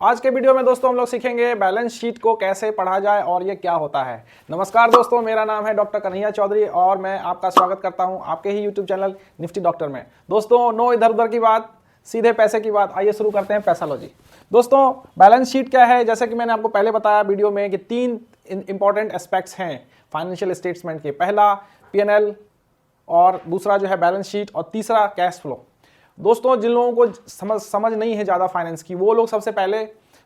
आज के वीडियो में दोस्तों हम लोग सीखेंगे बैलेंस शीट को कैसे पढ़ा जाए और ये क्या होता है। नमस्कार दोस्तों, मेरा नाम है डॉक्टर कन्हैया चौधरी और मैं आपका स्वागत करता हूं आपके ही यूट्यूब चैनल निफ्टी डॉक्टर में। दोस्तों नो इधर उधर की बात, सीधे पैसे की बात। आइए शुरू करते हैं पैसालॉजी। दोस्तों बैलेंस शीट क्या है, जैसे कि मैंने आपको पहले बताया वीडियो में कि तीन इंपॉर्टेंट एस्पेक्ट्स हैं फाइनेंशियल स्टेटमेंट के। पहला P&L और दूसरा जो है बैलेंस शीट और तीसरा कैश फ्लो। दोस्तों जिन लोगों को समझ नहीं है ज़्यादा फाइनेंस की, वो लोग सबसे पहले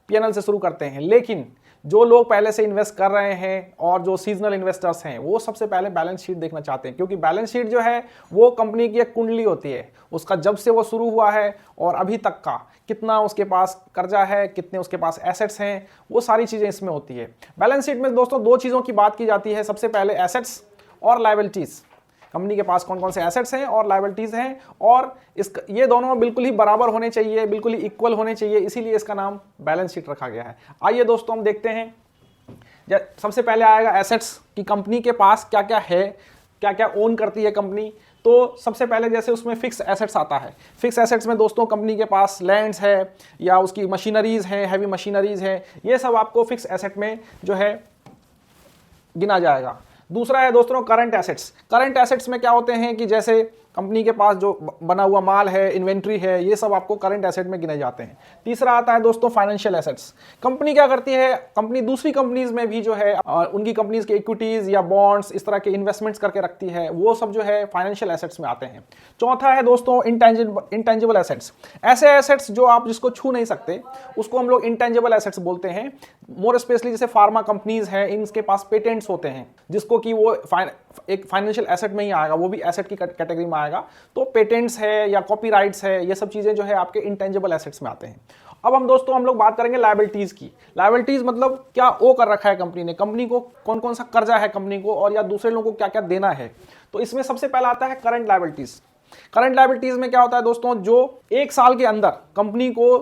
P&L से शुरू करते हैं, लेकिन जो लोग पहले से इन्वेस्ट कर रहे हैं और जो सीजनल इन्वेस्टर्स हैं वो सबसे पहले बैलेंस शीट देखना चाहते हैं, क्योंकि बैलेंस शीट जो है वो कंपनी की एक कुंडली होती है। उसका जब से वो शुरू हुआ है और अभी तक का कितना उसके पास कर्जा है, कितने उसके पास एसेट्स हैं, वो सारी चीज़ें इसमें होती है। बैलेंस शीट में दोस्तों दो चीज़ों की बात की जाती है, सबसे पहले एसेट्स और लायबिलिटीज़। कंपनी के पास कौन कौन से एसेट्स हैं और लायबिलिटीज हैं, और ये दोनों बिल्कुल ही बराबर होने चाहिए, बिल्कुल ही इक्वल होने चाहिए, इसीलिए इसका नाम बैलेंस शीट रखा गया है। आइए दोस्तों हम देखते हैं। सबसे पहले आएगा एसेट्स कि कंपनी के पास क्या क्या है, क्या क्या ओन करती है कंपनी। तो सबसे पहले जैसे उसमें फिक्स एसेट्स आता है। फिक्स एसेट्स में दोस्तों कंपनी के पास लैंड्स है या उसकी मशीनरीज हैं, हैवी मशीनरीज हैं, ये सब आपको फिक्स एसेट में जो है गिना जाएगा। दूसरा है दोस्तों करंट एसेट्स। करंट एसेट्स में क्या होते हैं कि जैसे कंपनी के पास जो बना हुआ माल है, इन्वेंट्री है, ये सब आपको करंट एसेट में गिने जाते हैं। तीसरा आता है दोस्तों फाइनेंशियल एसेट्स। कंपनी क्या करती है, कंपनी दूसरी कंपनीज में भी जो है उनकी कंपनीज के इक्विटीज या बॉन्ड्स इस तरह के इन्वेस्टमेंट्स करके रखती है, वो सब जो है फाइनेंशियल एसेट्स में आते हैं। चौथा है दोस्तों इंटेंजिबल एसेट्स। ऐसे एसेट्स जो आप जिसको छू नहीं सकते उसको हम लोग इंटेंजिबल एसेट्स बोलते हैं। मोर स्पेशली जैसे फार्मा कंपनीज हैं, इनके पास पेटेंट्स होते हैं जिसको कि वो एक फाइनेंशियल एसेट में ही आएगा, वो भी एसेट की कैटेगरी में आएगा। तो पेटेंट्स है या कॉपीराइट्स है, ये सब चीजें जो है आपके इंटेंजिबल एसेट्स में आते हैं। अब हम लोग बात करेंगे लायबिलिटीज की। लायबिलिटीज मतलब क्या ओ कर रखा है कंपनी ने, कंपनी को कौन कौन सा कर्जा है कंपनी को, और या दूसरे लोगों को क्या क्या देना है। तो इसमें सबसे पहला आता है करंट लायबिलिटीज। करंट लायबिलिटीज में क्या होता है दोस्तों, जो एक साल के अंदर कंपनी को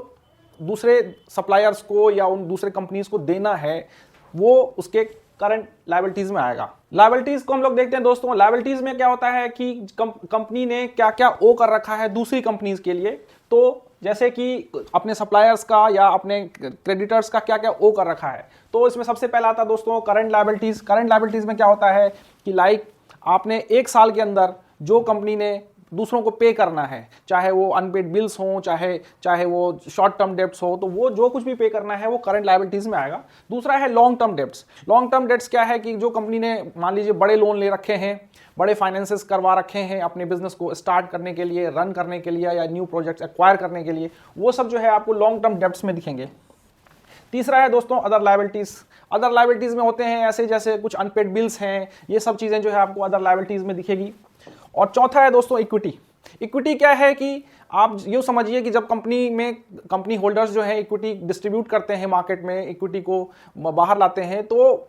दूसरे सप्लायर्स को या उन दूसरे कंपनीज को देना है, वो उसके करंट लायबिलिटीज में आएगा। लायबिलिटीज को हम लोग देखते हैं दोस्तों। लायबिलिटीज में क्या होता है कि कंपनी ने क्या क्या ओ कर रखा है दूसरी कंपनीज के लिए। तो जैसे कि अपने सप्लायर्स का या अपने क्रेडिटर्स का क्या क्या ओ कर रखा है। तो इसमें सबसे पहला आता है दोस्तों करंट लायबिलिटीज। करंट लायबिलिटीज में क्या होता है कि आपने एक साल के अंदर जो कंपनी ने दूसरों को पे करना है, चाहे वो अनपेड बिल्स हो, चाहे वो शॉर्ट टर्म डेब्ट्स हो, तो वो जो कुछ भी पे करना है वो करंट लायबिलिटीज में आएगा। दूसरा है long term debts. Long term debts क्या है कि जो कंपनी ने मान लीजिए बड़े लोन ले रखे हैं, बड़े फाइनेंसेस करवा रखे हैं अपने बिजनेस को स्टार्ट करने के लिए, रन करने के लिए या न्यू प्रोजेक्ट्स एक्वायर करने के लिए, वो सब जो है आपको लॉन्ग टर्म डेब्ट्स में दिखेंगे। तीसरा है दोस्तों अदर लायबिलिटीज। अदर लायबिलिटीज में होते हैं ऐसे जैसे कुछ अनपेड बिल्स हैं, ये सब चीजें जो है आपको अदर लायबिलिटीज में दिखेगी। और चौथा है दोस्तों इक्विटी। इक्विटी क्या है कि आप यूँ समझिए कि जब कंपनी होल्डर्स जो है इक्विटी डिस्ट्रीब्यूट करते हैं मार्केट में, इक्विटी को बाहर लाते हैं, तो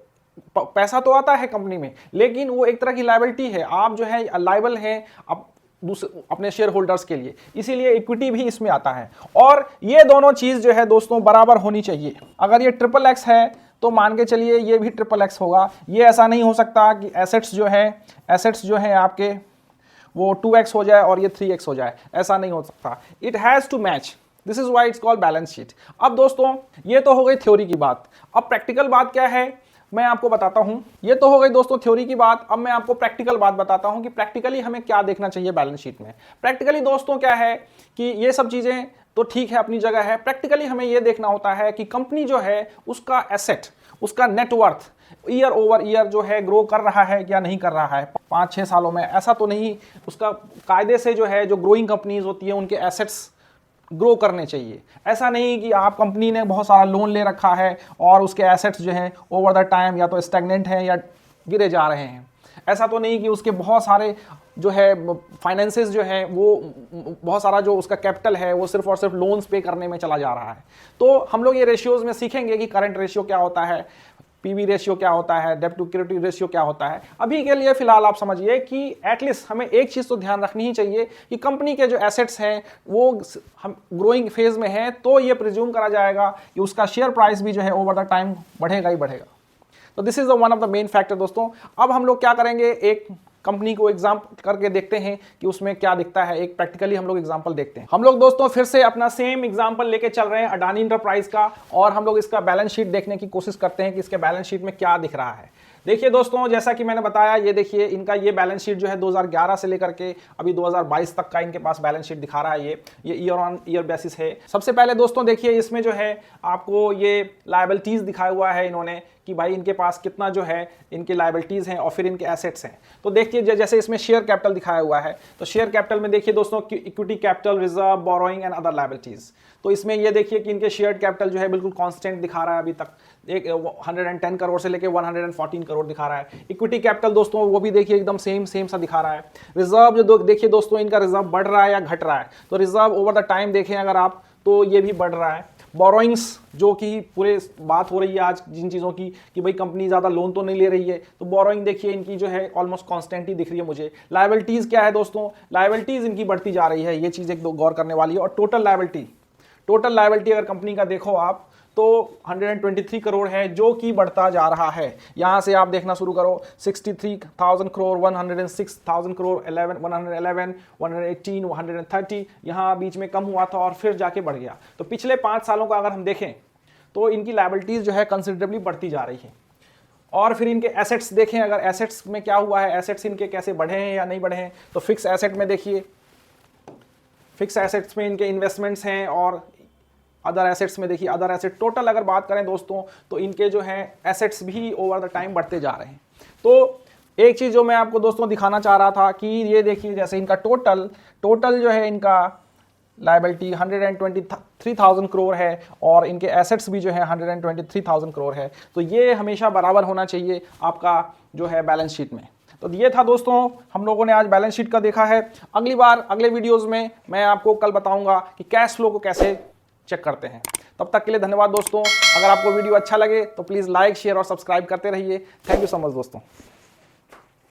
पैसा तो आता है कंपनी में, लेकिन वो एक तरह की लायबिलिटी है। आप जो है लायबल हैं अपने शेयर होल्डर्स के लिए, इसीलिए इक्विटी भी इसमें आता है। और ये दोनों चीज जो है दोस्तों बराबर होनी चाहिए। अगर ये XXX है तो मान के चलिए ये भी XXX होगा। ये ऐसा नहीं हो सकता कि एसेट्स जो है आपके वो 2x हो जाए और ये 3x हो जाए, ऐसा नहीं हो सकता। It has to match, this is why it's called balance sheet. अब दोस्तों ये तो हो गई थ्योरी की बात। अब प्रैक्टिकल बात क्या है मैं आपको बताता हूं। ये तो हो गई दोस्तों थ्योरी की बात। अब मैं आपको प्रैक्टिकल बात बताता हूं कि प्रैक्टिकली हमें क्या देखना चाहिए बैलेंस शीट में। प्रैक्टिकली दोस्तों क्या है कि ये सब चीजें तो ठीक है, अपनी जगह है। प्रैक्टिकली हमें यह देखना होता है कि कंपनी जो है उसका एसेट, उसका नेटवर्थ ईयर ओवर ईयर जो है ग्रो कर रहा है या नहीं कर रहा है 5-6 सालों में। ऐसा तो नहीं, उसका कायदे से जो है जो ग्रोइंग कंपनीज होती है उनके एसेट्स ग्रो करने चाहिए। ऐसा नहीं कि आप कंपनी ने बहुत सारा लोन ले रखा है और उसके एसेट्स जो हैं ओवर द टाइम या तो स्टैग्नेंट हैं या गिरे जा रहे हैं। ऐसा तो नहीं कि उसके बहुत सारे जो है फाइनेंसेस जो है वो बहुत सारा जो उसका कैपिटल है वो सिर्फ और सिर्फ लोन्स पे करने में चला जा रहा है। तो हम लोग ये रेशियोज में सीखेंगे कि करंट रेशियो क्या होता है, पीवी रेशियो क्या होता है, डेब्ट टू इक्विटी रेशियो क्या होता है। अभी के लिए फिलहाल आप समझिए कि एटलीस्ट हमें एक चीज़ तो ध्यान रखनी ही चाहिए कि कंपनी के जो एसेट्स हैं वो हम ग्रोइंग फेज में है, तो ये प्रिज्यूम करा जाएगा कि उसका शेयर प्राइस भी जो है ओवर द टाइम बढ़ेगा ही बढ़ेगा। तो this is one of the main factor दोस्तों। अब हम लोग क्या करेंगे, एक कंपनी को एग्जाम करके देखते हैं कि उसमें क्या दिखता है। एक प्रैक्टिकली हम लोग एग्जांपल देखते हैं। हम लोग दोस्तों फिर से अपना सेम एग्जांपल लेके चल रहे हैं अडानी इंटरप्राइज का, और हम लोग इसका बैलेंस शीट देखने की कोशिश करते हैं कि इसके बैलेंस शीट में क्या दिख रहा है। देखिए दोस्तों, जैसा कि मैंने बताया, ये देखिए इनका ये बैलेंस शीट जो है 2011 से लेकर के अभी 2022 तक का इनके पास बैलेंस शीट दिखा रहा है। ये ईयर ऑन ईयर बेसिस है। सबसे पहले दोस्तों देखिए, इसमें जो है आपको ये लायबिलिटीज दिखाया हुआ है इन्होंने कि भाई इनके पास कितना जो है इनके लायबिलिटीज हैं और फिर इनके एसेट्स हैं। तो देखिए जैसे इसमें शेयर कैपिटल दिखाया हुआ है, तो शेयर कैपिटल में देखिए दोस्तों equity capital, reserve, borrowing and other liabilities. तो इसमें ये देखिए कि इनके शेयर कैपिटल जो है बिल्कुल कांस्टेंट दिखा रहा है अभी तक, एक 110 करोड़ से लेके 114 करोड़ दिखा रहा है। इक्विटी कैपिटल दोस्तों वो भी देखिए एकदम सेम सा दिखा रहा है। रिजर्व जो देखिए दोस्तों इनका रिजर्व बढ़ रहा है या घट रहा है, तो रिजर्व ओवर द टाइम देखें अगर आप तो ये भी बढ़ रहा है। बोरोइंग्स जो कि पूरे बात हो रही है आज जिन चीज़ों की कि भाई कंपनी ज़्यादा लोन तो नहीं ले रही है, तो बोरोइंग देखिए इनकी जो है ऑलमोस्ट कांस्टेंट ही दिख रही है मुझे। लायबिलिटीज़ क्या है दोस्तों, लायबिलिटीज़ इनकी बढ़ती जा रही है, ये चीज़ एक दो गौर करने वाली है। और टोटल लायबिलिटी अगर कंपनी का देखो आप तो 123 करोड़ है, जो कि बढ़ता जा रहा है। यहां से आप देखना शुरू करो, 63,000 करोड़, 106,000 करोड़, 111, 118, 130, यहां बीच में कम हुआ था और फिर जाके बढ़ गया। तो पिछले 5 सालों का अगर हम देखें तो इनकी लायबिलिटीज जो है कंसिडरेबली बढ़ती जा रही है। और फिर इनके एसेट्स देखें, अगर एसेट्स में क्या हुआ है, एसेट्स इनके कैसे बढ़े हैं या नहीं बढ़े हैं, तो फिक्स एसेट में देखिए, फिक्स एसेट्स में इनके इन्वेस्टमेंट्स हैं, और अदर एसेट्स में देखिए, अदर एसेट टोटल अगर बात करें दोस्तों तो इनके जो है एसेट्स भी ओवर द टाइम बढ़ते जा रहे हैं। तो एक चीज़ जो मैं आपको दोस्तों दिखाना चाह रहा था कि ये देखिए जैसे इनका टोटल जो है इनका लायबिलिटी 123,000 करोड़ है और इनके एसेट्स भी जो है 123,000 करोड़ है। तो ये हमेशा बराबर होना चाहिए आपका जो है बैलेंस शीट में। तो ये था दोस्तों, हम लोगों ने आज बैलेंस शीट का देखा है। अगली बार अगले वीडियोज़ में मैं आपको कल बताऊँगा कि कैश फ्लो को कैसे चेक करते हैं। तब तक के लिए धन्यवाद दोस्तों। अगर आपको वीडियो अच्छा लगे तो प्लीज़ लाइक, शेयर और सब्सक्राइब करते रहिए। थैंक यू सो मच दोस्तों।